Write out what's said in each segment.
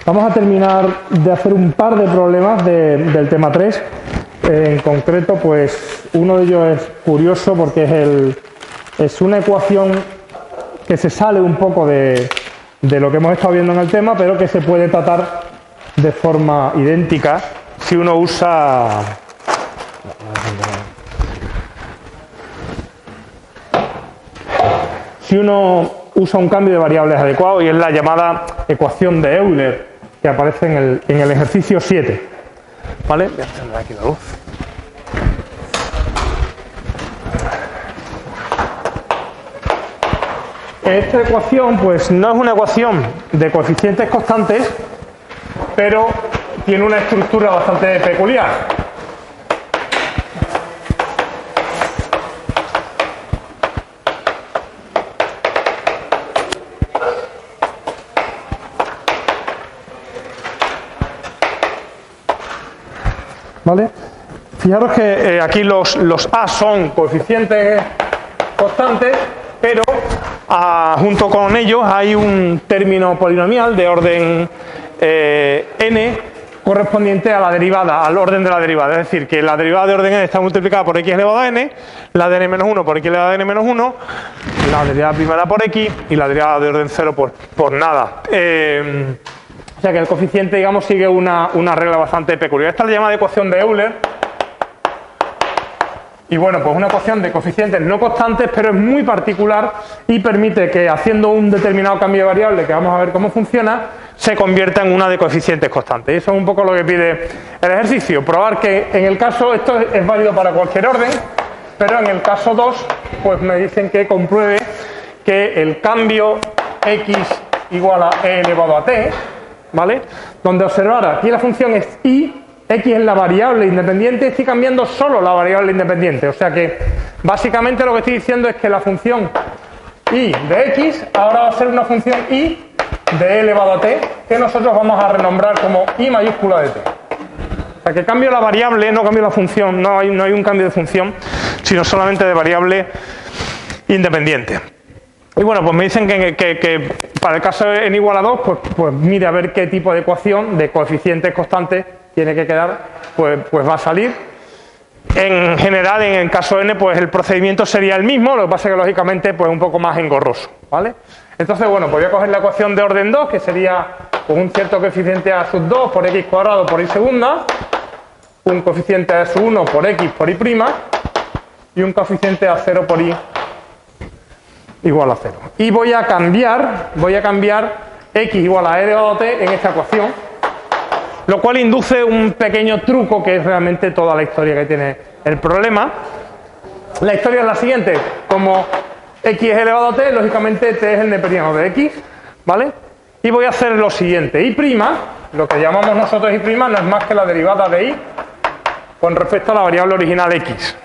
Vamos a terminar de hacer un par de problemas del tema 3. En concreto, pues uno de ellos es curioso porque es una ecuación que se sale un poco de lo que hemos estado viendo en el tema, pero que se puede tratar de forma idéntica si uno usa... Si uno usa un cambio de variables adecuado, y es la llamada ecuación de Euler, que aparece en el ejercicio 7. ¿Vale? Voy a encender aquí la luz. Esta ecuación, pues no es una ecuación de coeficientes constantes, pero tiene una estructura bastante peculiar. ¿Vale? Fijaros que aquí los A son coeficientes constantes, pero junto con ellos hay un término polinomial de orden n correspondiente a la derivada, al orden de la derivada. Es decir, que la derivada de orden n está multiplicada por x elevado a n, la de n menos 1 por x elevado a n menos 1, la derivada primera por x y la derivada de orden 0 por nada. O sea que el coeficiente, digamos, sigue una regla bastante peculiar. Esta es la llamada ecuación de Euler. Y bueno, pues una ecuación de coeficientes no constantes, pero es muy particular y permite que haciendo un determinado cambio de variable, que vamos a ver cómo funciona, se convierta en una de coeficientes constantes. Y eso es un poco lo que pide el ejercicio. Probar que en el caso, esto es válido para cualquier orden, pero en el caso 2, pues me dicen que compruebe que el cambio x igual a e elevado a t, ¿vale? Donde observar, aquí la función es y, x es la variable independiente, estoy cambiando solo la variable independiente. O sea que básicamente lo que estoy diciendo es que la función y de x ahora va a ser una función y de e elevado a t, que nosotros vamos a renombrar como i mayúscula de t. O sea que cambio la variable, no cambio la función, no hay un cambio de función, sino solamente de variable independiente. Y bueno, pues me dicen que para el caso de n igual a 2, pues mire a ver qué tipo de ecuación de coeficientes constantes tiene que quedar, pues va a salir. En general, en el caso n, pues el procedimiento sería el mismo, lo que pasa es que lógicamente pues un poco más engorroso, ¿vale? Entonces, bueno, pues voy a coger la ecuación de orden 2, que sería pues, un cierto coeficiente a sub 2 por x cuadrado por y segunda, un coeficiente a sub 1 por x por y prima, y un coeficiente a 0 por y igual a 0. Y voy a cambiar x igual a e elevado a t en esta ecuación, lo cual induce un pequeño truco que es realmente toda la historia que tiene el problema. La historia es la siguiente: como x es elevado a t, lógicamente t es el neperiano de x, ¿vale? Y voy a hacer lo siguiente: y', lo que llamamos nosotros y', no es más que la derivada de y con respecto a la variable original x.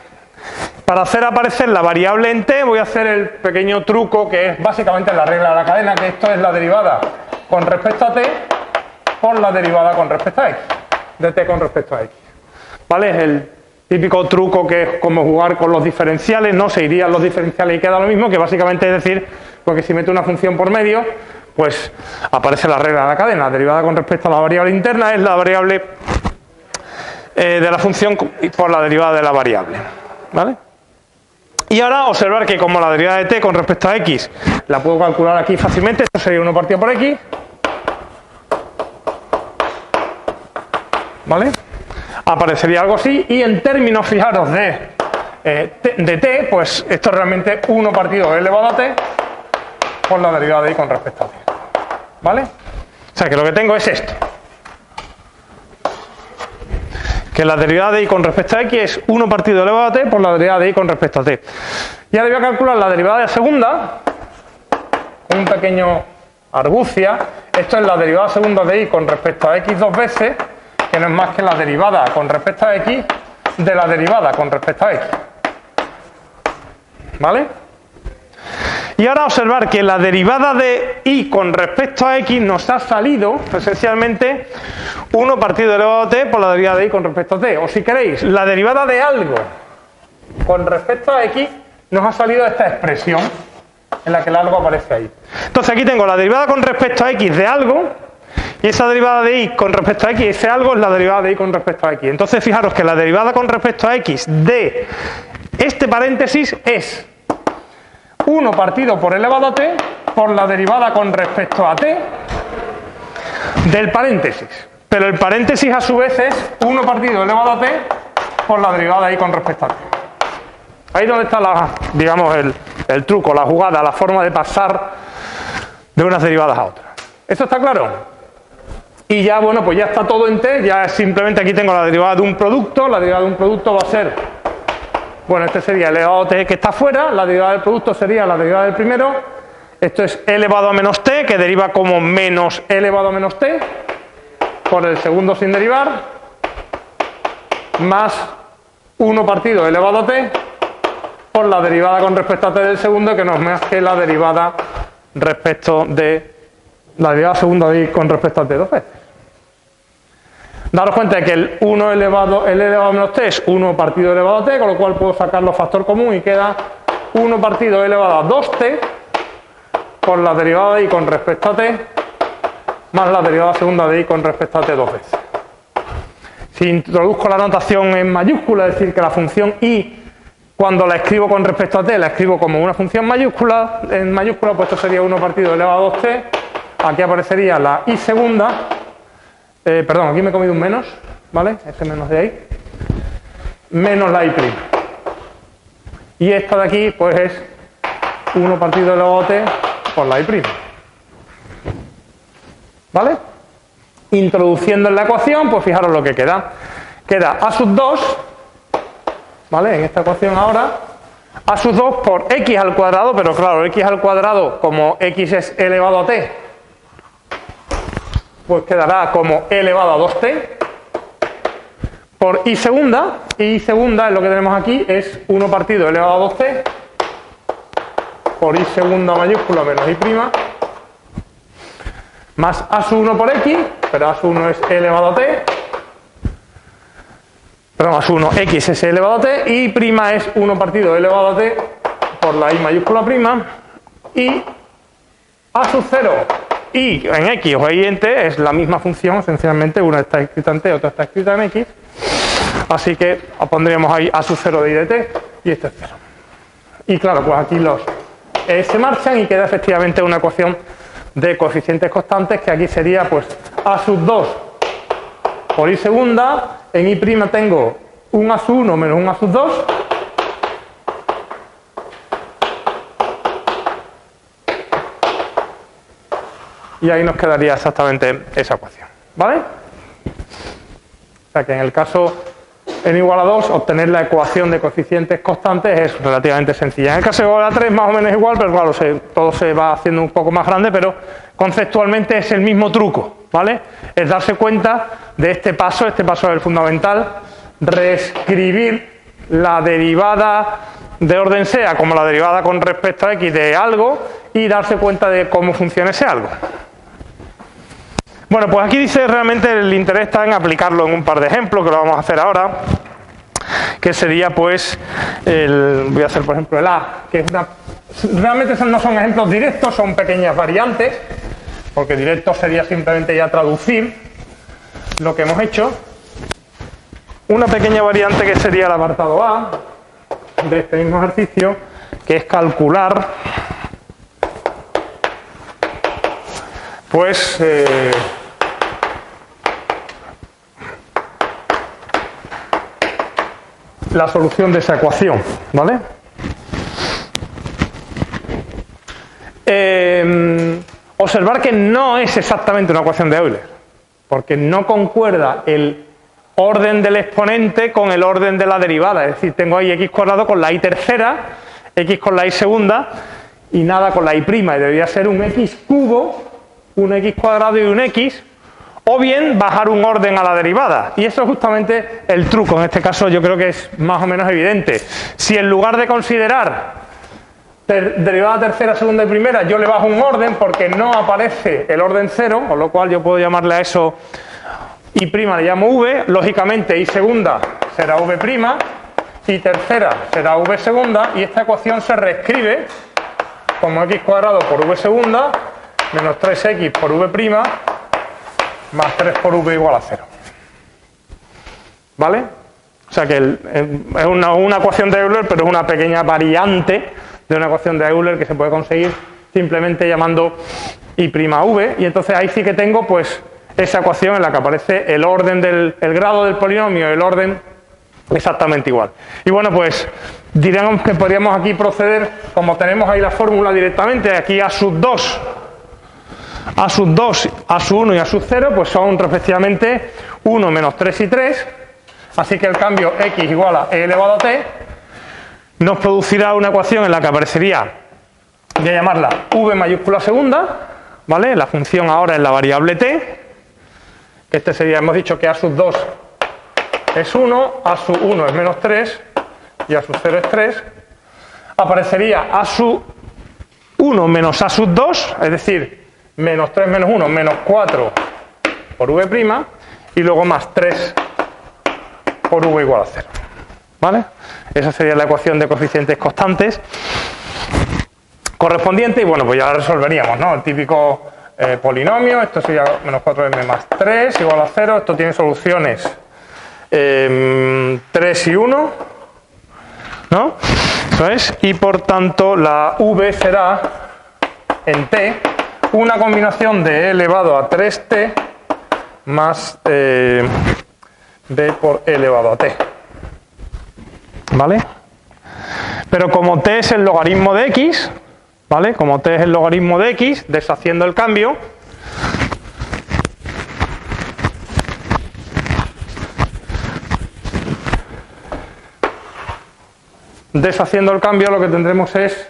Para hacer aparecer la variable en t voy a hacer el pequeño truco que es básicamente la regla de la cadena, que esto es la derivada con respecto a t por la derivada con respecto a x, de t con respecto a x. ¿Vale? Es el típico truco que es como jugar con los diferenciales, no se irían los diferenciales y queda lo mismo, que básicamente es decir, porque si meto una función por medio, pues aparece la regla de la cadena. La derivada con respecto a la variable interna es la variable de la función por la derivada de la variable. ¿Vale? Y ahora observar que como la derivada de t con respecto a x la puedo calcular aquí fácilmente, esto sería 1 partido por x, ¿vale? Aparecería algo así, y en términos, fijaros, de t, pues esto es realmente 1 partido e elevado a t por la derivada de y con respecto a t, ¿vale? O sea que lo que tengo es esto, que la derivada de y con respecto a x es 1 partido elevado a t por la derivada de y con respecto a t. Y ahora voy a calcular la derivada de segunda con un pequeño argucia. Esto es la derivada segunda de y con respecto a x dos veces, que no es más que la derivada con respecto a x de la derivada con respecto a x. ¿Vale? Y ahora observar que la derivada de y con respecto a x nos ha salido esencialmente 1 partido elevado a t por la derivada de y con respecto a t. O si queréis, la derivada de algo con respecto a x nos ha salido esta expresión en la que el algo aparece ahí. Entonces aquí tengo la derivada con respecto a x de algo Y esa derivada de y con respecto a x, ese algo es la derivada de y con respecto a x. Entonces fijaros que la derivada con respecto a x de este paréntesis es 1 partido por elevado a t por la derivada con respecto a t del paréntesis. Pero el paréntesis a su vez es 1 partido elevado a t por la derivada de y con respecto a t. Ahí es donde está digamos el truco, la jugada, la forma de pasar de unas derivadas a otras. ¿Esto está claro? Y ya, bueno, pues ya está todo en t, ya simplemente aquí tengo la derivada de un producto, la derivada de un producto va a ser, bueno, este sería el elevado a t que está fuera, la derivada del producto sería la derivada del primero, esto es e elevado a menos t, que deriva como menos e elevado a menos t, por el segundo sin derivar, más 1 partido elevado a t, por la derivada con respecto a t del segundo, que no es más que la derivada respecto de la derivada segunda de y con respecto a t dos veces. Daros cuenta de que el 1 elevado a menos t es 1 partido elevado a t, con lo cual puedo sacarlo factor común y queda 1 partido elevado a 2t por la derivada de y con respecto a t más la derivada segunda de y con respecto a t dos veces. Si introduzco la notación en mayúscula, es decir, que la función y cuando la escribo con respecto a t la escribo como una función mayúscula, en mayúscula, pues esto sería 1 partido elevado a 2t, aquí aparecería la y segunda, perdón, aquí me he comido un menos, ¿vale? Ese menos de ahí, menos la y'. Y esta de aquí, pues es 1 partido elevado a t por la y'. ¿Vale? Introduciendo en la ecuación, pues fijaros lo que queda. Queda a sub 2, ¿vale? En esta ecuación ahora, a sub 2 por x al cuadrado, pero claro, x al cuadrado, como x es elevado a t, pues quedará como e elevado a 2t, por y segunda es lo que tenemos aquí, es 1 partido elevado a 2t, por y segunda mayúscula menos y', más a sub 1 por x, pero a sub 1 es e elevado a t, perdón, a sub 1 x es e elevado a t, y prima es 1 partido elevado a t por la y mayúscula prima, y a sub 0 y en x o y en t es la misma función, esencialmente una está escrita en t, otra está escrita en x, así que pondríamos ahí a sub 0 de y de t, y este es 0. Y claro, pues aquí los se marchan y queda efectivamente una ecuación de coeficientes constantes, que aquí sería pues a sub 2 por y segunda, en y' tengo un a sub 1 menos un a sub 2, y ahí nos quedaría exactamente esa ecuación, ¿vale? O sea que en el caso n igual a 2, obtener la ecuación de coeficientes constantes es relativamente sencilla. En el caso de igual a 3 más o menos igual, pero claro, todo se va haciendo un poco más grande, pero conceptualmente es el mismo truco, ¿vale? Es darse cuenta de este paso es el fundamental, reescribir la derivada de orden sea como la derivada con respecto a x de algo y darse cuenta de cómo funciona ese algo. Bueno, pues aquí dice realmente el interés está en aplicarlo en un par de ejemplos, que lo vamos a hacer ahora, que sería pues, voy a hacer por ejemplo el a, que es realmente no son ejemplos directos, son pequeñas variantes, porque directo sería simplemente ya traducir lo que hemos hecho. Una pequeña variante que sería el apartado A de este mismo ejercicio, que es calcular pues la solución de esa ecuación, ¿vale? Observar que no es exactamente una ecuación de Euler, porque no concuerda el orden del exponente con el orden de la derivada, es decir, tengo ahí x cuadrado con la y tercera, x con la y segunda y nada con la y', y debería ser un x cubo, un x cuadrado y un x, o bien bajar un orden a la derivada, y eso es justamente el truco. En este caso yo creo que es más o menos evidente. Si en lugar de considerar derivada tercera, segunda y primera, yo le bajo un orden porque no aparece el orden 0, con lo cual yo puedo llamarle a eso y' le llamo v, lógicamente y segunda será v', y tercera será v segunda, y esta ecuación se reescribe como x cuadrado por v segunda menos 3x por v' más 3 por v igual a 0. ¿Vale? O sea que es una ecuación de Euler, pero es una pequeña variante de una ecuación de Euler que se puede conseguir simplemente llamando I'V, y entonces ahí sí que tengo pues esa ecuación en la que aparece el orden el grado del polinomio, el orden exactamente igual. Y bueno, pues diríamos que podríamos aquí proceder, como tenemos ahí la fórmula directamente, aquí A sub 2, A sub 2, A sub 1 y A sub 0, pues son respectivamente 1 menos 3 y 3, así que el cambio x igual a e elevado a t nos producirá una ecuación en la que aparecería, voy a llamarla v mayúscula segunda, ¿vale? La función ahora es la variable t, que este sería, hemos dicho que A sub 2 es 1, A sub 1 es menos 3 y A sub 0 es 3. Aparecería A sub 1 menos A sub 2, es decir, menos 3 menos 1, menos 4 por v', y luego más 3 por v igual a 0. ¿Vale? Esa sería la ecuación de coeficientes constantes correspondiente, y bueno, pues ya la resolveríamos, ¿no? El típico polinomio, esto sería menos 4m más 3 igual a 0, esto tiene soluciones 3 y 1, ¿no? Eso es, y por tanto la v será en t una combinación de e elevado a 3t más b por e elevado a t, ¿vale? Pero como t es el logaritmo de x, ¿vale? Como t es el logaritmo de x, deshaciendo el cambio, lo que tendremos es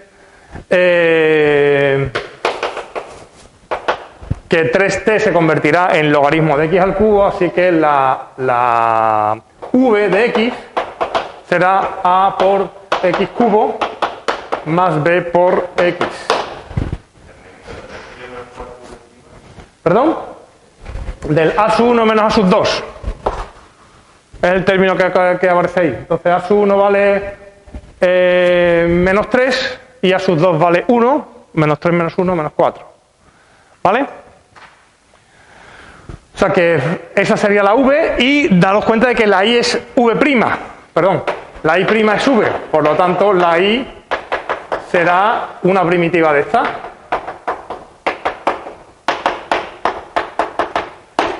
que 3t se convertirá en logaritmo de x al cubo, así que la v de x será a por x cubo más b por x. ¿Perdón? Del a sub 1 menos a sub 2. Es el término que aparece ahí. Entonces a sub 1 vale menos 3 y a sub 2 vale 1, menos 3 menos 1 menos 4. ¿Vale? O sea que esa sería la v, y daros cuenta de que la i es v', perdón, la i' es v, por lo tanto la i será una primitiva de esta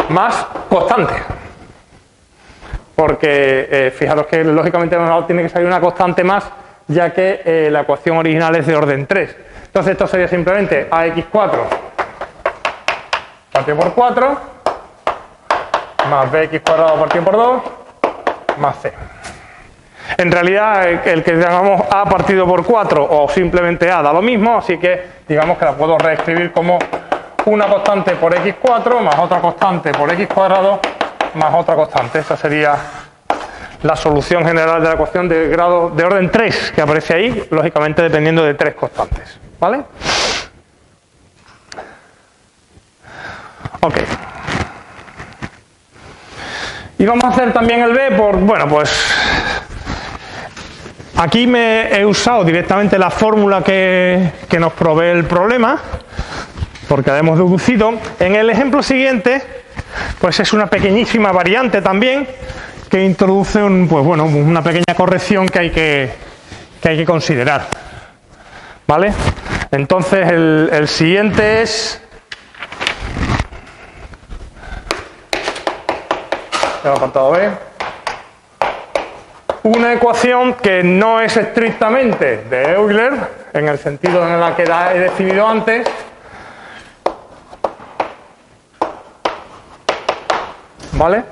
más constante, porque fijaros que lógicamente tiene que salir una constante más, ya que la ecuación original es de orden 3. Entonces esto sería simplemente ax4 partido por 4 más bx cuadrado partido por 2 más c. En realidad el que llamamos a partido por 4 o simplemente a da lo mismo, así que digamos que la puedo reescribir como una constante por x4 más otra constante por x cuadrado más otra constante. Esa sería la solución general de la ecuación de grado de orden 3 que aparece ahí, lógicamente dependiendo de 3 constantes. ¿Vale? Ok. Y vamos a hacer también el b por, bueno, pues aquí me he usado directamente la fórmula que nos provee el problema, porque la hemos deducido. En el ejemplo siguiente, pues es una pequeñísima variante también, que introduce pues bueno, una pequeña corrección que hay que considerar. ¿Vale? Entonces el siguiente es el apartado B, una ecuación que no es estrictamente de Euler, en el sentido en el que he definido antes, ¿vale?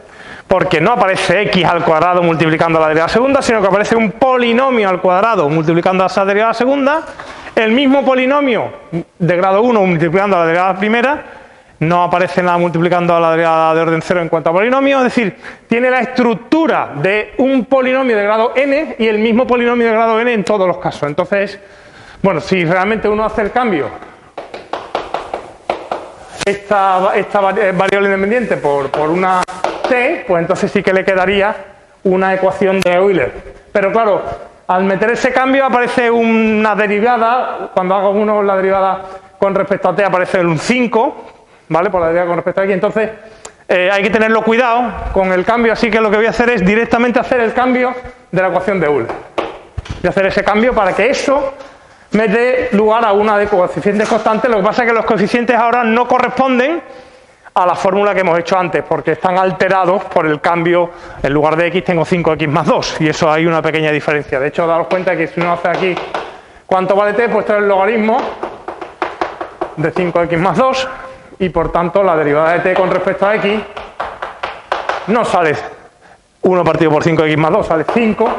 Porque no aparece x al cuadrado multiplicando la derivada segunda, sino que aparece un polinomio al cuadrado multiplicando la derivada segunda, el mismo polinomio de grado 1 multiplicando la derivada primera, no aparece nada multiplicando a la derivada de orden 0 en cuanto a polinomio, es decir, tiene la estructura de un polinomio de grado n y el mismo polinomio de grado n en todos los casos. Entonces, bueno, si realmente uno hace el cambio, esta variable independiente por una t, pues entonces sí que le quedaría una ecuación de Euler. Pero claro, al meter ese cambio aparece una derivada, cuando haga uno la derivada con respecto a t aparece un 5, ¿vale? Por la derivada con respecto a x, entonces hay que tenerlo cuidado con el cambio, así que lo que voy a hacer es directamente hacer el cambio de la ecuación de Euler. Voy a hacer ese cambio para que eso me dé lugar a una de coeficientes constantes. Lo que pasa es que los coeficientes ahora no corresponden a la fórmula que hemos hecho antes, porque están alterados por el cambio. En lugar de x tengo 5x más 2, y eso hay una pequeña diferencia. De hecho, daros cuenta que si uno hace aquí cuánto vale t, pues esto es el logaritmo de 5x más 2, y por tanto la derivada de t con respecto a x no sale 1 partido por 5x más 2, sale 5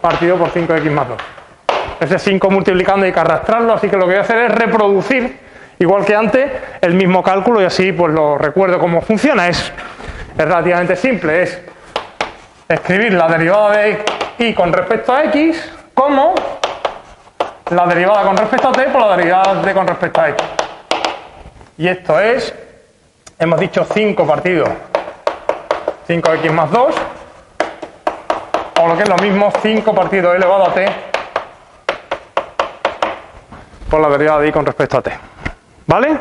partido por 5x más 2. Ese 5 multiplicando hay que arrastrarlo, así que lo que voy a hacer es reproducir, igual que antes, el mismo cálculo, y así pues lo recuerdo cómo funciona. Es relativamente simple, es escribir la derivada de y con respecto a x como la derivada con respecto a t por la derivada de con respecto a x. Y esto es, hemos dicho 5 partido 5x más 2, o lo que es lo mismo, 5 partido elevado a t por la derivada de y con respecto a t. ¿Vale?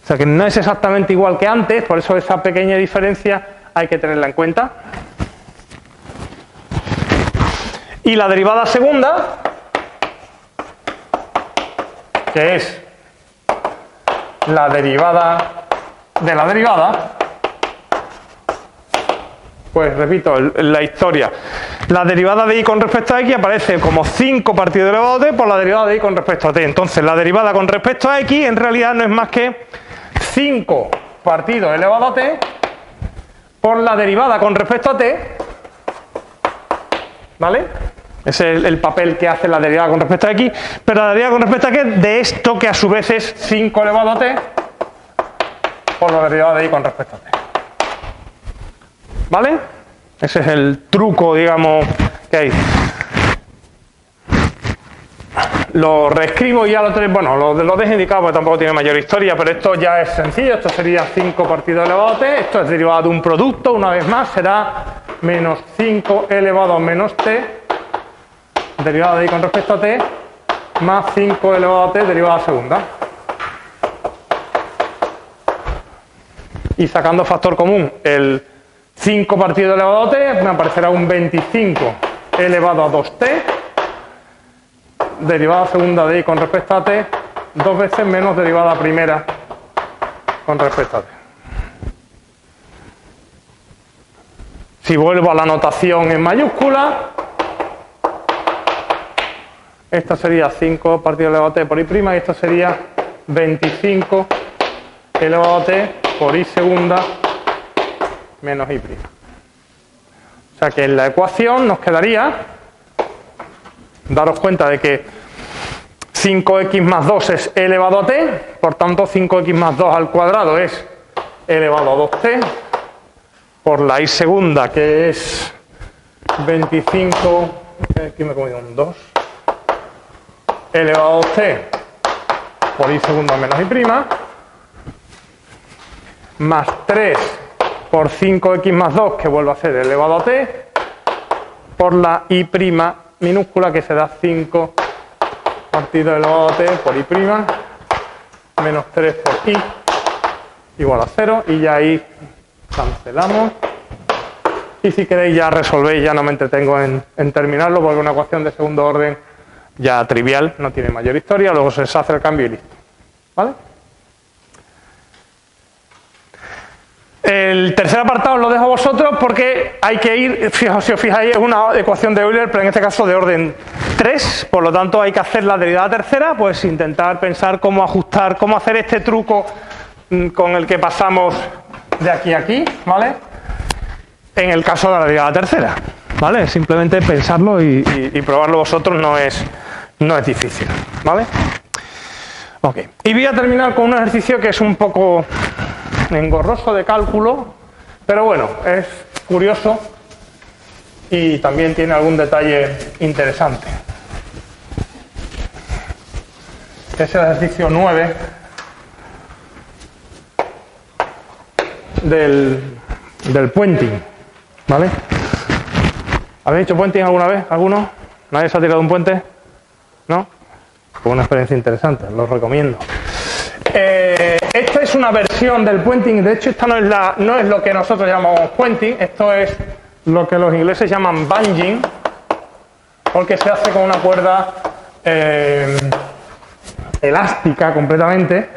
O sea que no es exactamente igual que antes, por eso esa pequeña diferencia hay que tenerla en cuenta. Y la derivada segunda, que es la derivada de la derivada, pues repito la historia. La derivada de y con respecto a x aparece como 5 partido elevado a t por la derivada de y con respecto a t. Entonces la derivada con respecto a x en realidad no es más que 5 partido elevado a t por la derivada con respecto a t, ¿vale? Ese es el papel que hace la derivada con respecto a x, pero la derivada con respecto a x de esto que a su vez es 5 elevado a t por la derivada de y con respecto a t. ¿Vale? Ese es el truco, digamos, que hay. Lo reescribo y ya lo tenéis, bueno, lo dejo indicado porque tampoco tiene mayor historia, pero esto ya es sencillo. Esto sería 5 partido elevado a t, esto es derivada de un producto, una vez más, será menos 5 elevado a menos t, derivada de y con respecto a t, más 5 elevado a t, derivada segunda. Y sacando factor común, el 5 partido elevado a t, me aparecerá un 25 elevado a 2t, derivada segunda de y con respecto a t, 2 veces menos derivada primera con respecto a t. Si vuelvo a la notación en mayúscula, esto sería 5 partido elevado a t por y' y esto sería 25 elevado a t por y segunda menos y'. O sea que en la ecuación nos quedaría, daros cuenta de que 5x más 2 es e elevado a t, por tanto 5x más 2 al cuadrado es e elevado a 2t, por la y segunda que es 25, aquí me he comido un 2, e elevado a 2t por y segunda menos y', más 3 por 5x más 2, que vuelve a ser elevado a t, por la y' minúscula, que será 5 partido elevado a t por y', menos 3 por y, igual a 0, y ya ahí cancelamos. Y si queréis ya resolvéis, ya no me entretengo en terminarlo, porque una ecuación de segundo orden ya trivial, no tiene mayor historia, luego se hace el cambio y listo. ¿Vale? El tercer apartado os lo dejo a vosotros porque hay que ir, si os fijáis, es una ecuación de Euler, pero en este caso de orden 3, por lo tanto hay que hacer la derivada tercera, pues intentar pensar cómo ajustar, cómo hacer este truco con el que pasamos de aquí a aquí, ¿vale? En el caso de la derivada tercera, ¿vale? Simplemente pensarlo y probarlo vosotros, no es difícil, ¿vale? Ok, y voy a terminar con un ejercicio que es un poco engorroso de cálculo, pero bueno, es curioso y también tiene algún detalle interesante. Es el ejercicio 9 del puenting, ¿vale? ¿Habéis hecho puenting alguna vez? ¿Alguno? ¿Nadie se ha tirado un puente? ¿No? Fue una experiencia interesante, lo recomiendo. Esta es una versión del puenting. De hecho, esta no es lo que nosotros llamamos puenting. Esto es lo que los ingleses llaman bungee, porque se hace con una cuerda elástica completamente,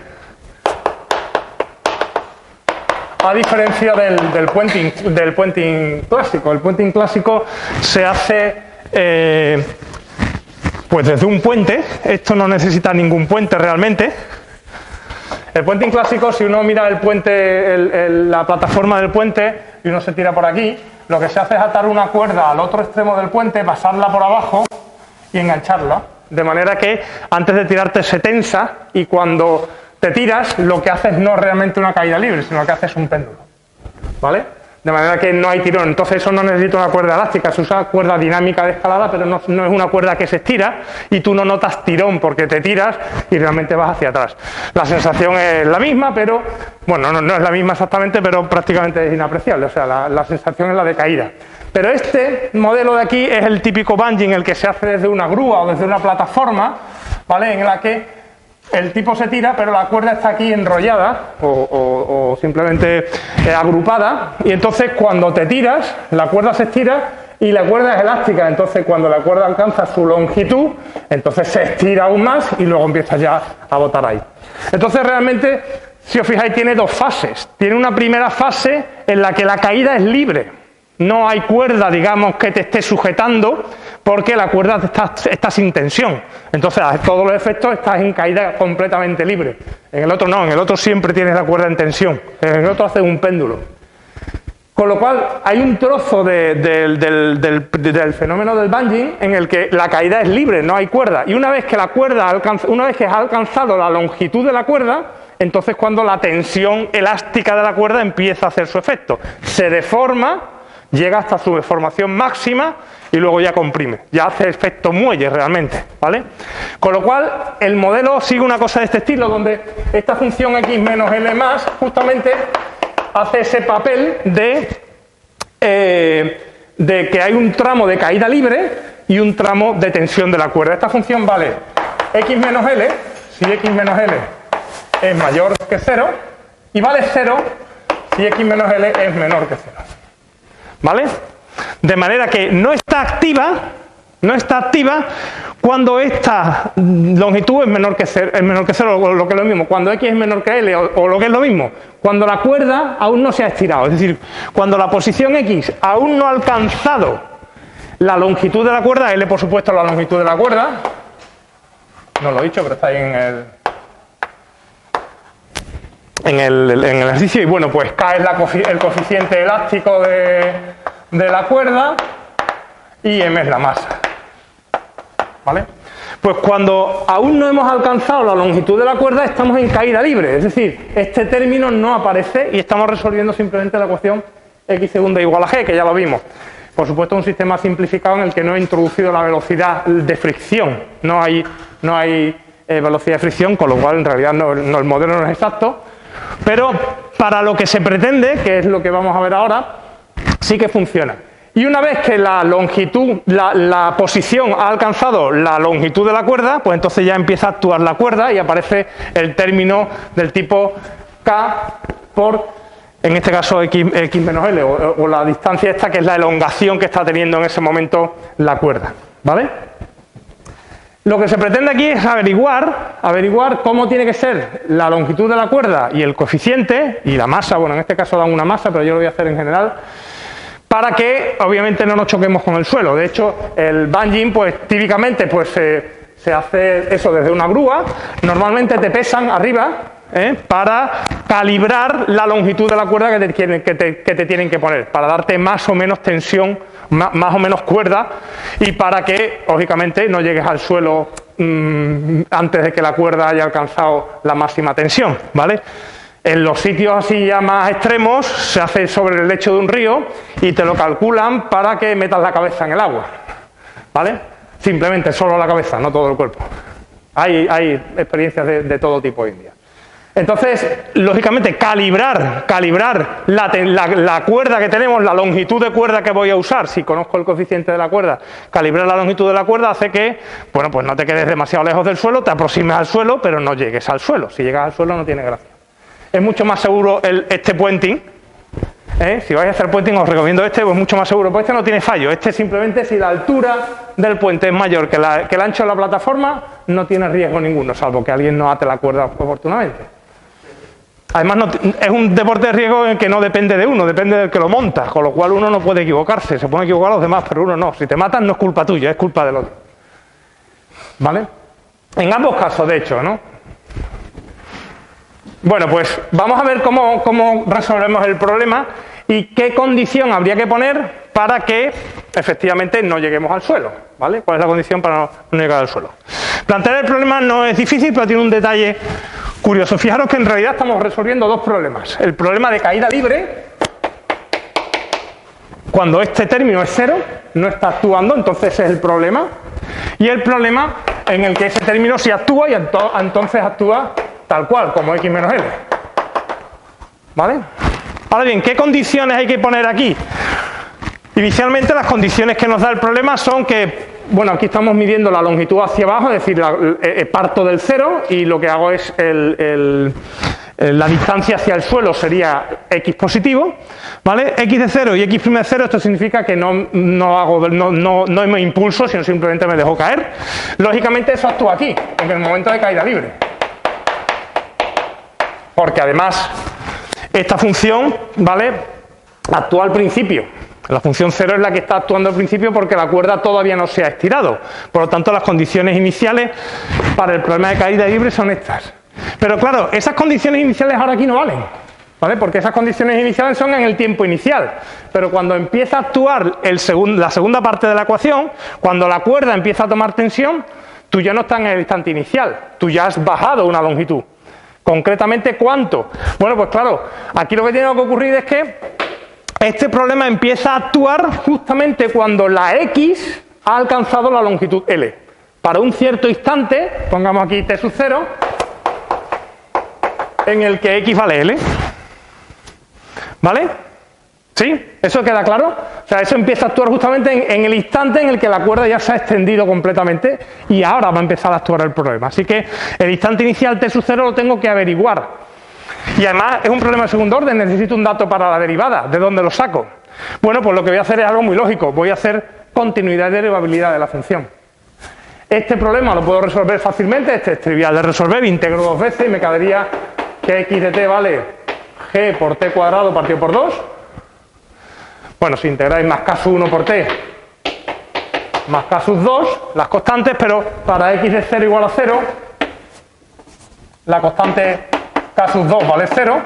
a diferencia del puenting clásico. El puenting clásico se hace pues desde un puente. Esto no necesita ningún puente realmente. El puenting clásico, si uno mira el puente, la plataforma del puente y uno se tira por aquí, lo que se hace es atar una cuerda al otro extremo del puente, pasarla por abajo y engancharla, de manera que antes de tirarte se tensa, y cuando te tiras lo que haces no es realmente una caída libre, sino que haces un péndulo, ¿vale? De manera que no hay tirón. Entonces eso no necesita una cuerda elástica, se usa cuerda dinámica de escalada, pero no es una cuerda que se estira y tú no notas tirón porque te tiras y realmente vas hacia atrás. La sensación es la misma, pero bueno, no es la misma exactamente, pero prácticamente es inapreciable, o sea, la sensación es la de caída. Pero este modelo de aquí es el típico bungee, en el que se hace desde una grúa o desde una plataforma, ¿vale? En la que el tipo se tira, pero la cuerda está aquí enrollada o simplemente agrupada, y entonces cuando te tiras, la cuerda se estira y la cuerda es elástica. Entonces cuando la cuerda alcanza su longitud, entonces se estira aún más y luego empieza ya a botar ahí. Entonces realmente, si os fijáis, tiene dos fases. Tiene una primera fase en la que la caída es libre. No hay cuerda, digamos, que te esté sujetando, porque la cuerda está sin tensión. Entonces, a todos los efectos estás en caída completamente libre. En el otro no, en el otro siempre tienes la cuerda en tensión. En el otro haces un péndulo. Con lo cual, hay un trozo del fenómeno del bungee en el que la caída es libre, no hay cuerda. Y una vez que has alcanzado la longitud de la cuerda, entonces cuando la tensión elástica de la cuerda empieza a hacer su efecto. Se deforma, llega hasta su deformación máxima y luego ya comprime, ya hace efecto muelle realmente, ¿vale? Con lo cual, el modelo sigue una cosa de este estilo, donde esta función x menos L más justamente hace ese papel de que hay un tramo de caída libre y un tramo de tensión de la cuerda. Esta función vale x menos L, si x menos L es mayor que 0, y vale 0 si x menos L es menor que 0. ¿Vale? De manera que no está activa cuando esta longitud es menor que 0, o lo que es lo mismo, cuando x es menor que L, o lo que es lo mismo, cuando la cuerda aún no se ha estirado. Es decir, cuando la posición x aún no ha alcanzado la longitud de la cuerda, L por supuesto la longitud de la cuerda, no lo he dicho, pero está ahí en el ejercicio, y bueno, pues K es el coeficiente elástico de la cuerda y M es la masa, ¿vale? Pues cuando aún no hemos alcanzado la longitud de la cuerda, estamos en caída libre, es decir, este término no aparece y estamos resolviendo simplemente la ecuación x segunda igual a g, que ya lo vimos. Por supuesto, un sistema simplificado en el que no he introducido la velocidad de fricción, no hay velocidad de fricción, con lo cual en realidad el modelo no es exacto. Pero para lo que se pretende, que es lo que vamos a ver ahora, sí que funciona. Y una vez que la longitud, la posición ha alcanzado la longitud de la cuerda, pues entonces ya empieza a actuar la cuerda y aparece el término del tipo K por, en este caso, x menos L, o la distancia esta, que es la elongación que está teniendo en ese momento la cuerda, ¿vale? Lo que se pretende aquí es averiguar cómo tiene que ser la longitud de la cuerda y el coeficiente y la masa. Bueno, en este caso dan una masa, pero yo lo voy a hacer en general, para que obviamente no nos choquemos con el suelo. De hecho, el bungee, pues típicamente pues se hace eso desde una grúa. Normalmente te pesan arriba para calibrar la longitud de la cuerda que te tienen que poner, para darte más o menos tensión, más o menos cuerda, y para que, lógicamente, no llegues al suelo antes de que la cuerda haya alcanzado la máxima tensión, ¿vale? En los sitios así ya más extremos se hace sobre el lecho de un río y te lo calculan para que metas la cabeza en el agua, ¿vale? Simplemente solo la cabeza, no todo el cuerpo. Hay experiencias de todo tipo hoy en día. Entonces, lógicamente, calibrar la cuerda que tenemos, la longitud de cuerda que voy a usar, si conozco el coeficiente de la cuerda, calibrar la longitud de la cuerda hace que, bueno, pues no te quedes demasiado lejos del suelo, te aproximes al suelo, pero no llegues al suelo. Si llegas al suelo no tiene gracia. Es mucho más seguro este puenting. Si vais a hacer puenting os recomiendo este, pues mucho más seguro, pues este no tiene fallo. Este simplemente, si la altura del puente es mayor que el ancho de la plataforma, no tiene riesgo ninguno, salvo que alguien no ate la cuerda oportunamente. Además, es un deporte de riesgo en que no depende de uno, depende del que lo monta, con lo cual uno no puede equivocarse, se pueden equivocar los demás, pero uno no. Si te matan no es culpa tuya, es culpa del otro. ¿Vale? En ambos casos, de hecho, ¿no? Bueno, pues vamos a ver cómo resolvemos el problema y qué condición habría que poner para que efectivamente no lleguemos al suelo, ¿vale? ¿Cuál es la condición para no llegar al suelo? Plantear el problema no es difícil, pero tiene un detalle curioso. Fijaros que en realidad estamos resolviendo dos problemas. El problema de caída libre, cuando este término es cero, no está actuando, entonces es el problema. Y el problema en el que ese término sí actúa y entonces actúa tal cual, como x menos l. ¿Vale? Ahora bien, ¿qué condiciones hay que poner aquí? Inicialmente las condiciones que nos da el problema son que, bueno, aquí estamos midiendo la longitud hacia abajo, es decir, parto del cero y lo que hago es la distancia hacia el suelo sería x positivo, ¿vale? X de 0 y x' de 0, esto significa que no me impulso, sino simplemente me dejo caer. Lógicamente eso actúa aquí, en el momento de caída libre. Porque además esta función, ¿vale?, actúa al principio. La función 0 es la que está actuando al principio porque la cuerda todavía no se ha estirado. Por lo tanto, las condiciones iniciales para el problema de caída libre son estas. Pero claro, esas condiciones iniciales ahora aquí no valen, ¿vale? Porque esas condiciones iniciales son en el tiempo inicial. Pero cuando empieza a actuar la segunda parte de la ecuación, cuando la cuerda empieza a tomar tensión, tú ya no estás en el instante inicial, tú ya has bajado una longitud. Concretamente, ¿cuánto? Bueno, pues claro, aquí lo que tiene que ocurrir es que este problema empieza a actuar justamente cuando la x ha alcanzado la longitud L. Para un cierto instante, pongamos aquí t sub 0, en el que x vale L. ¿Vale? ¿Sí? ¿Eso queda claro? O sea, eso empieza a actuar justamente en el instante en el que la cuerda ya se ha extendido completamente y ahora va a empezar a actuar el problema. Así que el instante inicial t sub 0 lo tengo que averiguar. Y además es un problema de segundo orden, necesito un dato para la derivada. ¿De dónde lo saco? Bueno, pues lo que voy a hacer es algo muy lógico. Voy a hacer continuidad y derivabilidad de la función. Este problema lo puedo resolver fácilmente, este es trivial de resolver, integro dos veces y me quedaría que x de t vale g por t cuadrado partido por 2. Bueno, si integráis más k sub 1 por t más k sub 2, las constantes, pero para x de 0 igual a 0, la constante k sub 2 vale 0,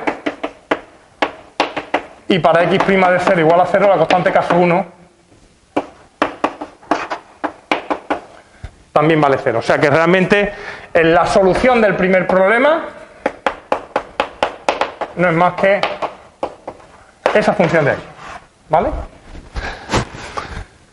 y para x' de 0 igual a 0, la constante k sub 1 también vale 0. O sea que realmente en la solución del primer problema no es más que esa función de aquí. ¿Vale?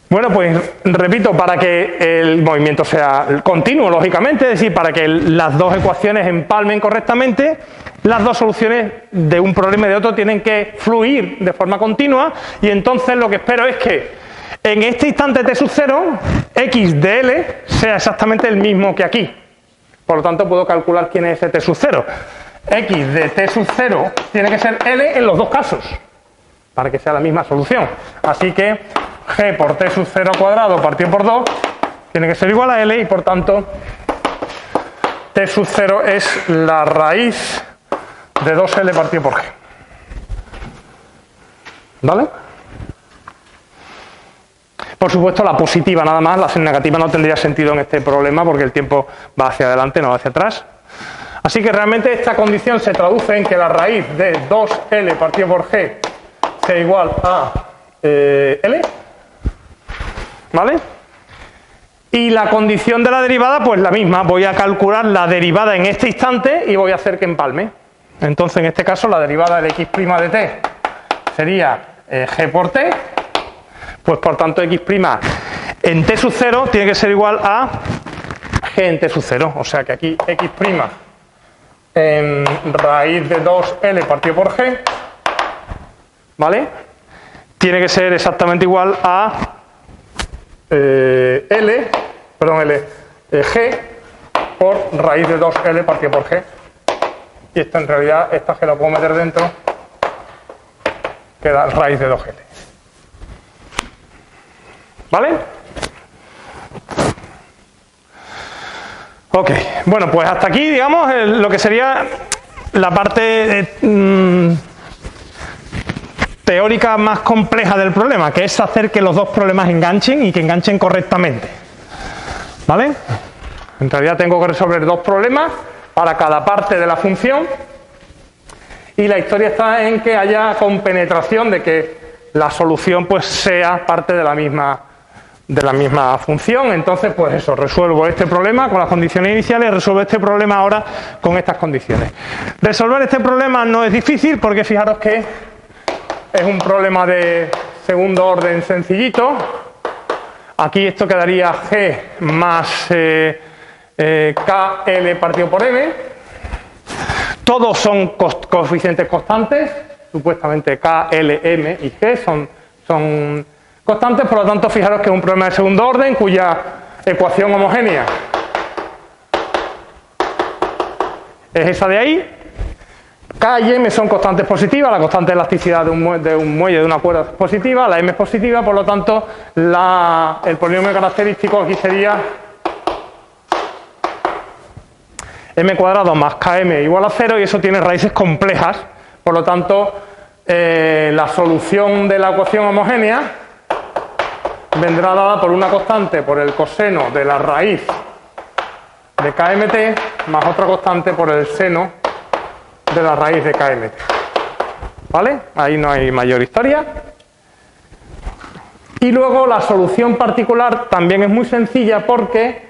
Bueno, pues repito, para que el movimiento sea continuo, lógicamente, es decir, para que las dos ecuaciones empalmen correctamente, las dos soluciones de un problema y de otro tienen que fluir de forma continua, y entonces lo que espero es que en este instante t sub 0, x de L sea exactamente el mismo que aquí. Por lo tanto, puedo calcular quién es ese t sub 0. X de t sub 0 tiene que ser L en los dos casos, para que sea la misma solución. Así que g por t sub 0 cuadrado partido por 2 tiene que ser igual a L y por tanto t sub 0 es la raíz de 2L partido por g. ¿Vale? Por supuesto la positiva nada más, la negativa no tendría sentido en este problema porque el tiempo va hacia adelante, no hacia atrás. Así que realmente esta condición se traduce en que la raíz de 2L partido por g sea igual a L, ¿vale? Y la condición de la derivada, pues la misma, voy a calcular la derivada en este instante y voy a hacer que empalme. Entonces en este caso la derivada de x' de t sería g por t, pues por tanto x' en t sub 0 tiene que ser igual a g en t sub 0, o sea que aquí x' en raíz de 2L partido por G, ¿vale? Tiene que ser exactamente igual a G por raíz de 2L partido por G. Y esto en realidad, esta G la puedo meter dentro, queda raíz de 2L. ¿Vale? Ok, bueno, pues hasta aquí, digamos, lo que sería la parte teórica más compleja del problema, que es hacer que los dos problemas enganchen y que enganchen correctamente. ¿Vale? En realidad tengo que resolver dos problemas para cada parte de la función y la historia está en que haya compenetración de que la solución pues sea parte de la misma función. Entonces, pues eso, resuelvo este problema con las condiciones iniciales y resuelvo este problema ahora con estas condiciones. Resolver este problema no es difícil porque fijaros que es un problema de segundo orden sencillito. Aquí esto quedaría G más KL partido por M. Todos son coeficientes constantes, supuestamente K, L, M y G son constantes, por lo tanto fijaros que es un problema de segundo orden cuya ecuación homogénea es esa de ahí. K y M son constantes positivas, la constante de elasticidad de un muelle de una cuerda es positiva, la M es positiva, por lo tanto el polinomio característico aquí sería M cuadrado más KM igual a 0 y eso tiene raíces complejas, por lo tanto la solución de la ecuación homogénea vendrá dada por una constante por el coseno de la raíz de KMT más otra constante por el seno de la raíz de KMT. ¿Vale? Ahí no hay mayor historia. Y luego la solución particular también es muy sencilla porque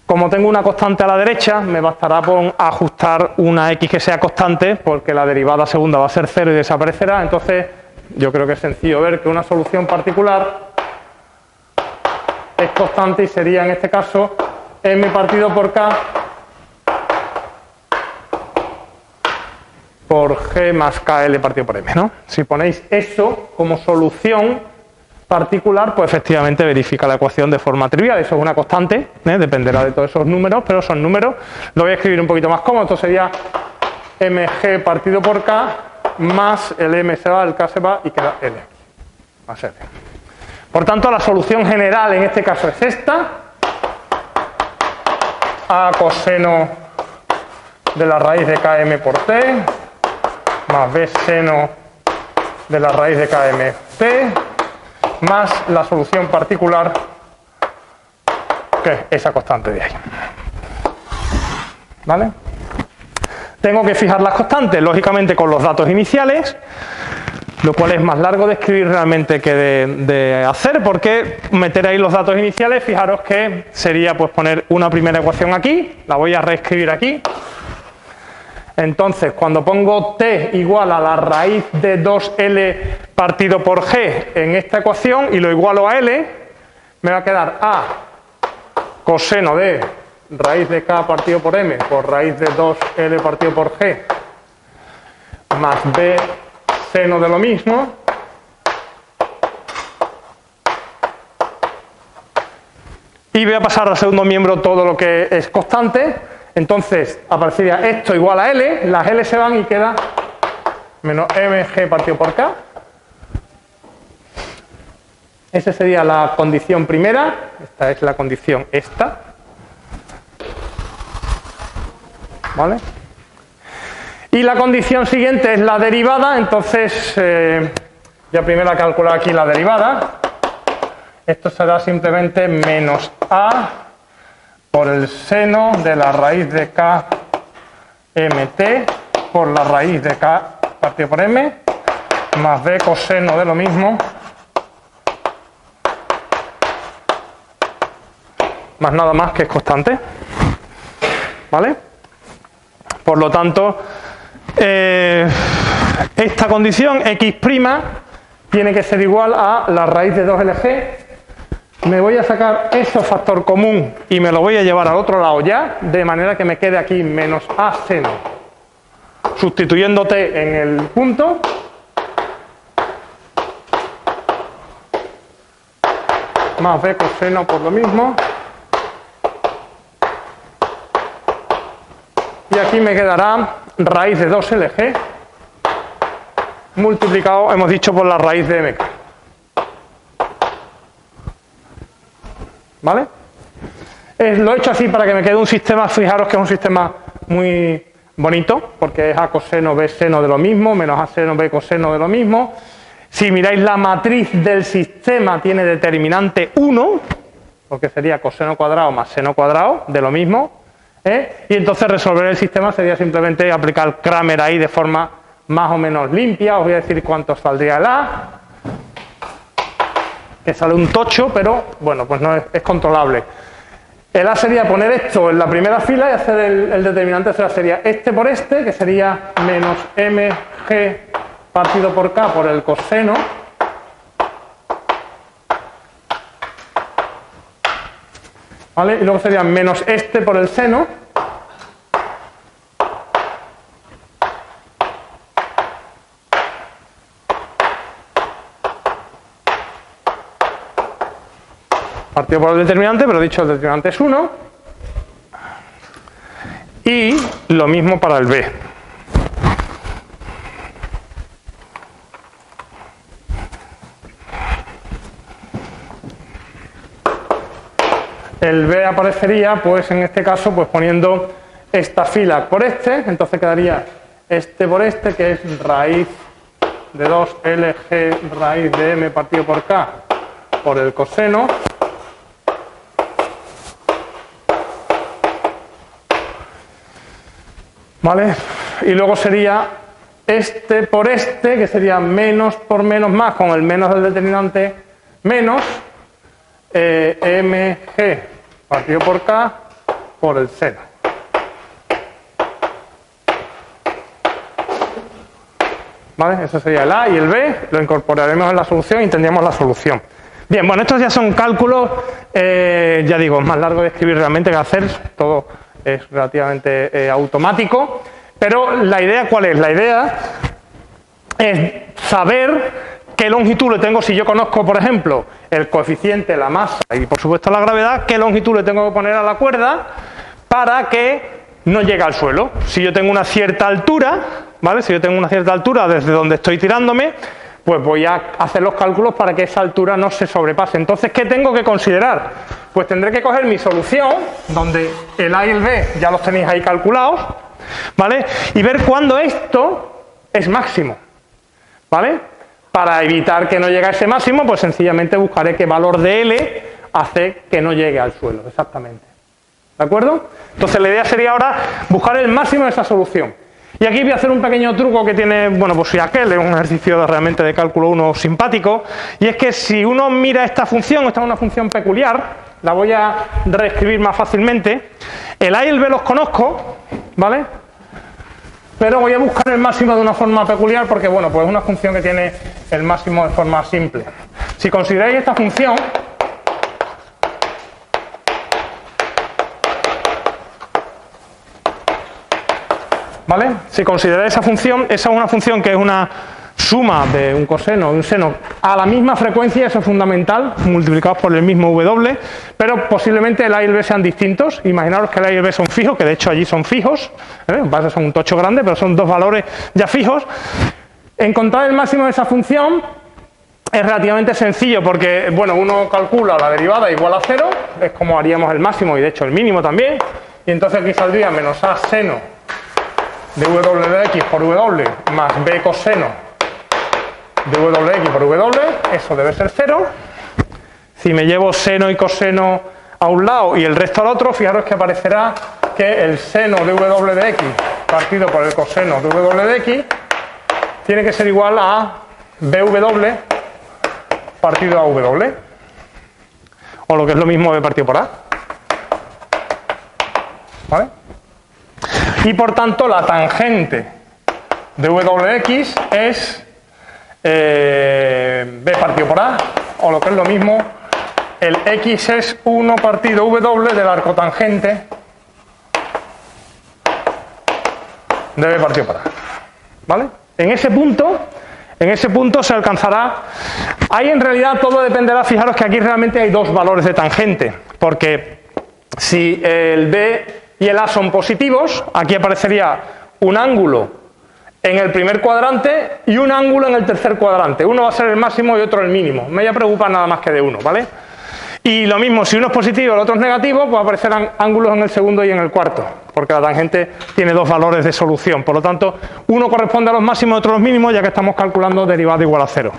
como tengo una constante a la derecha, me bastará con ajustar una x que sea constante porque la derivada segunda va a ser 0 y desaparecerá. Entonces yo creo que es sencillo ver que una solución particular es constante y sería en este caso m partido por k por g más kl partido por m, ¿no? Si ponéis eso como solución particular, pues efectivamente verifica la ecuación de forma trivial. Eso es una constante, dependerá de todos esos números, pero son números. Lo voy a escribir un poquito más cómodo. Esto sería mg partido por k más el m se va, el k se va y queda l. Va a ser. Por tanto, la solución general en este caso es esta. A coseno de la raíz de km por t más b seno de la raíz de kmt más la solución particular que es esa constante de ahí. ¿Vale? Tengo que fijar las constantes, lógicamente con los datos iniciales, lo cual es más largo de escribir realmente que de hacer, porque meter ahí los datos iniciales, fijaros que sería pues poner una primera ecuación aquí, la voy a reescribir aquí. Entonces, cuando pongo t igual a la raíz de 2L partido por G en esta ecuación y lo igualo a L, me va a quedar A coseno de raíz de K partido por M por raíz de 2L partido por G más B seno de lo mismo y voy a pasar al segundo miembro todo lo que es constante. Entonces aparecería esto igual a L, las L se van y queda menos mg partido por K. Esa sería la condición primera, esta es la condición esta. ¿Vale? Y la condición siguiente es la derivada, entonces ya primero calcular aquí la derivada. Esto será simplemente menos A por el seno de la raíz de K mt por la raíz de K partido por M más B coseno de lo mismo más nada más que es constante. ¿Vale? Por lo tanto, esta condición x' tiene que ser igual a la raíz de 2LG me voy a sacar ese factor común y me lo voy a llevar al otro lado ya, de manera que me quede aquí menos A seno, sustituyendo T en el punto, más B coseno por lo mismo, y aquí me quedará raíz de 2 LG multiplicado, hemos dicho, por la raíz de MK. ¿Vale? Lo he hecho así para que me quede un sistema, fijaros que es un sistema muy bonito, porque es A coseno, B seno de lo mismo, menos A seno, B coseno de lo mismo. Si miráis la matriz del sistema tiene determinante 1, porque sería coseno cuadrado más seno cuadrado de lo mismo, y entonces resolver el sistema sería simplemente aplicar Cramer ahí de forma más o menos limpia. Os voy a decir cuánto saldría el A, que sale un tocho, pero bueno, pues no es controlable. El A sería poner esto en la primera fila y hacer el determinante, sería este por este, que sería menos mg partido por k por el coseno, ¿vale? Y luego sería menos este por el seno, partido por el determinante, pero dicho el determinante es 1, y lo mismo para el B. El B aparecería, pues en este caso, pues poniendo esta fila por este, entonces quedaría este por este, que es raíz de 2 LG raíz de M partido por K por el coseno, ¿vale? Y luego sería este por este, que sería menos por menos más, con el menos del determinante menos mg partido por k por el seno. ¿Vale? Eso sería el A y el B, lo incorporaremos en la solución y tendríamos la solución. Bien, bueno, estos ya son cálculos, ya digo, es más largo de escribir realmente que hacer, todo es relativamente automático, pero la idea, ¿cuál es? La idea es saber qué longitud le tengo, si yo conozco, por ejemplo, el coeficiente, la masa y por supuesto la gravedad, qué longitud le tengo que poner a la cuerda para que no llegue al suelo. Si yo tengo una cierta altura, ¿vale? Si yo tengo una cierta altura desde donde estoy tirándome, pues voy a hacer los cálculos para que esa altura no se sobrepase. Entonces, ¿qué tengo que considerar? Pues tendré que coger mi solución, donde el A y el B ya los tenéis ahí calculados, ¿vale? Y ver cuándo esto es máximo, ¿vale? Para evitar que no llegue a ese máximo, pues sencillamente buscaré qué valor de L hace que no llegue al suelo, exactamente. ¿De acuerdo? Entonces la idea sería ahora buscar el máximo de esa solución. Y aquí voy a hacer un pequeño truco que tiene, bueno, pues si aquel es un ejercicio realmente de cálculo 1 simpático, y es que si uno mira esta función, esta es una función peculiar, la voy a reescribir más fácilmente, el A y el B los conozco, ¿vale? Pero voy a buscar el máximo de una forma peculiar porque, bueno, pues es una función que tiene el máximo de forma simple. Si consideráis esta función, ¿vale? Si consideráis esa función, esa es una función que es una suma de un coseno y un seno a la misma frecuencia, eso es fundamental, multiplicados por el mismo W, pero posiblemente el A y el B sean distintos. Imaginaros que el A y el B son fijos, que de hecho allí son fijos, en base son un tocho grande, pero son dos valores ya fijos. Encontrar el máximo de esa función es relativamente sencillo porque, bueno, uno calcula la derivada igual a 0, es como haríamos el máximo y de hecho el mínimo también, y entonces aquí saldría menos A seno de W de X por W más B coseno de WX por W, eso debe ser 0. Si me llevo seno y coseno a un lado y el resto al otro, fijaros que aparecerá que el seno de W de X partido por el coseno de W de X tiene que ser igual a BW partido a W, o lo que es lo mismo B partido por A, ¿vale? Y por tanto la tangente de WX es B partido por A, o lo que es lo mismo, el x es 1 partido w del arco tangente de b partido por a. ¿Vale? En ese punto se alcanzará. Ahí en realidad todo dependerá, fijaros que aquí realmente hay dos valores de tangente, porque si el b y el a son positivos, aquí aparecería un ángulo en el primer cuadrante y un ángulo en el tercer cuadrante. Uno va a ser el máximo y otro el mínimo. Me voy a preocupar nada más que de uno, ¿vale? Y lo mismo, si uno es positivo y el otro es negativo, pues aparecerán ángulos en el segundo y en el cuarto, porque la tangente tiene dos valores de solución. Por lo tanto, uno corresponde a los máximos y otro a los mínimos, ya que estamos calculando derivada igual a 0.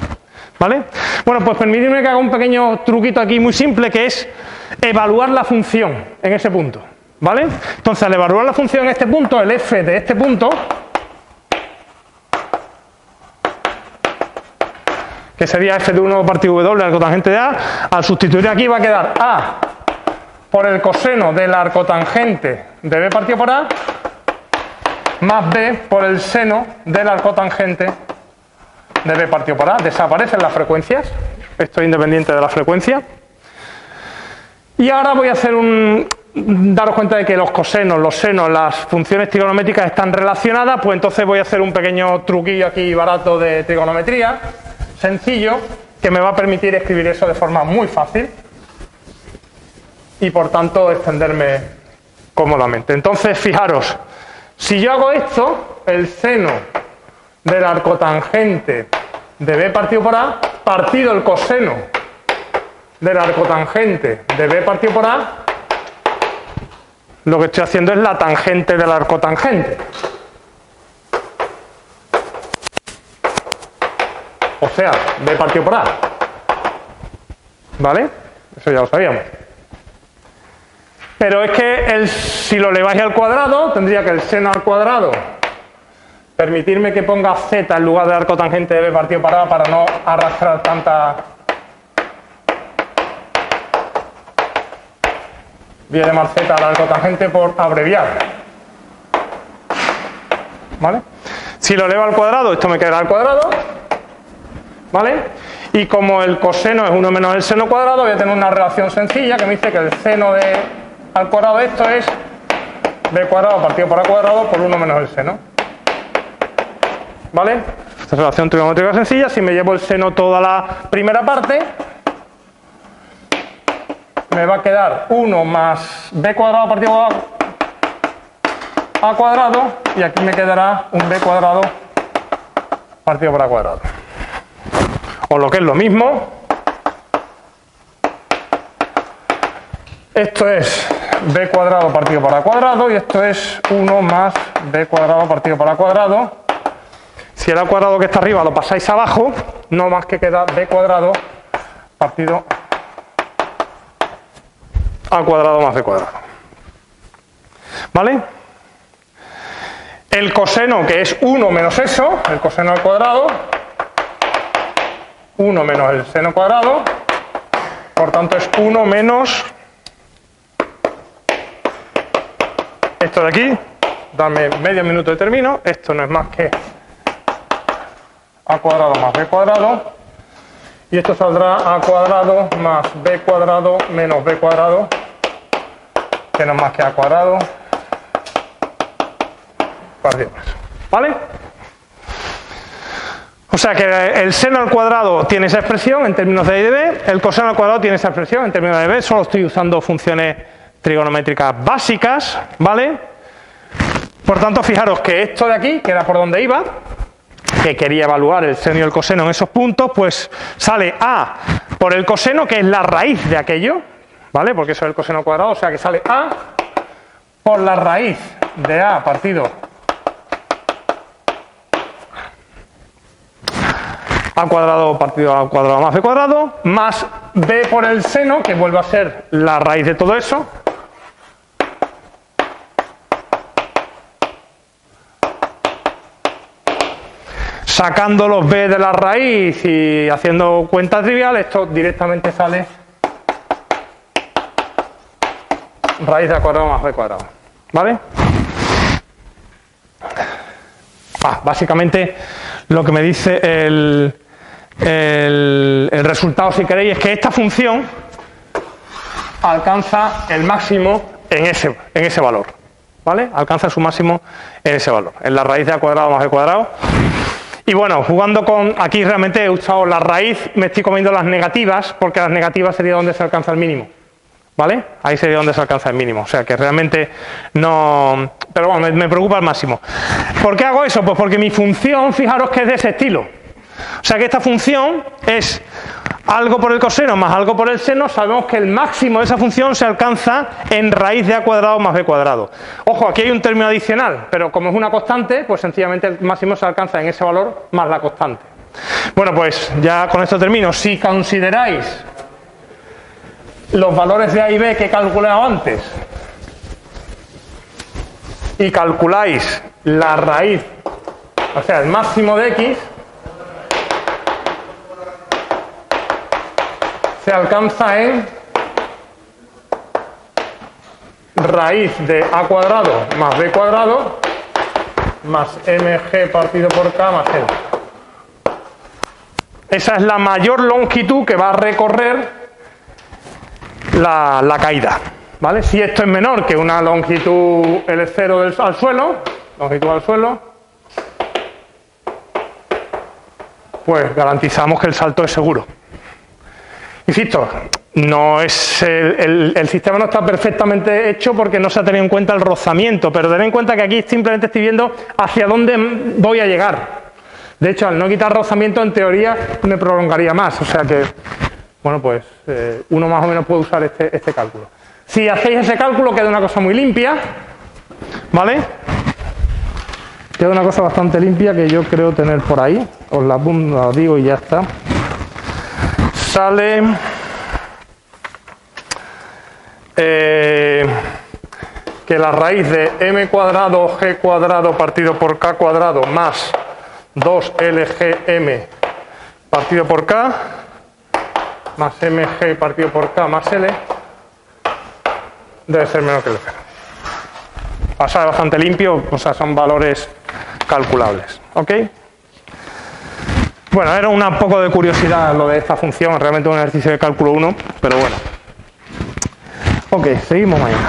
¿Vale? Bueno, pues permitidme que haga un pequeño truquito aquí muy simple, que es evaluar la función en ese punto. ¿Vale? Entonces, al evaluar la función en este punto, el f de este punto, que sería f de 1 partido w al cotangente de a, al sustituir aquí va a quedar a por el coseno del arcotangente de b partido por a más b por el seno del arcotangente de b partido por a. Desaparecen las frecuencias, esto es independiente de la frecuencia. Y ahora voy a hacer daros cuenta de que los cosenos, los senos, las funciones trigonométricas están relacionadas, pues entonces voy a hacer un pequeño truquillo aquí barato de trigonometría, sencillo, que me va a permitir escribir eso de forma muy fácil y por tanto extenderme cómodamente. Entonces, fijaros, si yo hago esto, el seno del arcotangente de b partido por a partido el coseno del arcotangente de b partido por a, lo que estoy haciendo es la tangente del arcotangente. O sea, b partido por a. ¿Vale? Eso ya lo sabíamos. Pero es que si lo eleváis al cuadrado, tendría que el seno al cuadrado permitirme que ponga z en lugar del arcotangente de b partido por a para no arrastrar tanta voy a llamar z al arcotangente por abreviar. ¿Vale? Si lo elevo al cuadrado, esto me quedará al cuadrado. ¿Vale? Y como el coseno es 1 menos el seno cuadrado, voy a tener una relación sencilla que me dice que el seno al cuadrado de esto es b cuadrado partido por a cuadrado por 1 menos el seno. ¿Vale? Esta relación trigonométrica sencilla. Si me llevo el seno toda la primera parte, me va a quedar 1 más b cuadrado partido por a cuadrado, y aquí me quedará un b cuadrado partido por a cuadrado. O lo que es lo mismo, esto es b cuadrado partido por a cuadrado y esto es 1 más b cuadrado partido por a cuadrado. Si el a cuadrado que está arriba lo pasáis abajo, no más que queda b cuadrado partido a cuadrado más b cuadrado. ¿Vale? El coseno, que es 1 menos eso, el coseno al cuadrado, 1 menos el seno cuadrado, por tanto es 1 menos esto de aquí, dame medio minuto y termino, esto no es más que a cuadrado más b cuadrado, y esto saldrá a cuadrado más b cuadrado menos b cuadrado, que no es más que a cuadrado partido por eso. ¿Vale? O sea que el seno al cuadrado tiene esa expresión en términos de a y de b, el coseno al cuadrado tiene esa expresión en términos de b, solo estoy usando funciones trigonométricas básicas, ¿vale? Por tanto, fijaros que esto de aquí, que era por donde iba, que quería evaluar el seno y el coseno en esos puntos, pues sale a por el coseno, que es la raíz de aquello, ¿vale? Porque eso es el coseno cuadrado, o sea que sale a por la raíz de a partido a cuadrado partido a cuadrado más b cuadrado, más b por el seno, que vuelve a ser la raíz de todo eso, sacando los b de la raíz y haciendo cuenta trivial, esto directamente sale raíz de a cuadrado más b cuadrado. ¿Vale? Básicamente lo que me dice el resultado, si queréis, es que esta función alcanza el máximo en ese valor, ¿vale? Alcanza su máximo en ese valor, en la raíz de a cuadrado más b cuadrado. Y bueno, jugando con, aquí realmente he usado la raíz, me estoy comiendo las negativas, porque las negativas sería donde se alcanza el mínimo, ¿vale? Ahí sería donde se alcanza el mínimo, o sea que realmente no... Pero bueno, me preocupa el máximo. ¿Por qué hago eso? Pues porque mi función, fijaros que es de ese estilo. O sea que esta función es algo por el coseno más algo por el seno. Sabemos que el máximo de esa función se alcanza en raíz de a cuadrado más b cuadrado. Ojo, aquí hay un término adicional, pero como es una constante, pues sencillamente el máximo se alcanza en ese valor más la constante. Bueno, pues ya con esto termino. Si consideráis los valores de a y b que he calculado antes y calculáis la raíz, o sea, el máximo de x, se alcanza en raíz de a cuadrado más b cuadrado más mg partido por k más l. Esa es la mayor longitud que va a recorrer la caída, ¿vale? Si esto es menor que una longitud L0 al suelo, pues garantizamos que el salto es seguro. Insisto, no es el sistema no está perfectamente hecho porque no se ha tenido en cuenta el rozamiento, pero tened en cuenta que aquí simplemente estoy viendo hacia dónde voy a llegar. De hecho, al no quitar rozamiento, en teoría me prolongaría más, o sea que, bueno, pues uno más o menos puede usar este cálculo. Si hacéis ese cálculo queda una cosa muy limpia, ¿vale? Queda una cosa bastante limpia que yo creo tener por ahí, os la digo y ya está. Sale que la raíz de m cuadrado g cuadrado partido por k cuadrado más 2lgm partido por k más mg partido por k más l debe ser menor que el 0. Pasa bastante limpio, o sea, son valores calculables, ¿ok? Bueno, era un poco de curiosidad lo de esta función, realmente un ejercicio de cálculo 1, pero bueno. Ok, seguimos mañana.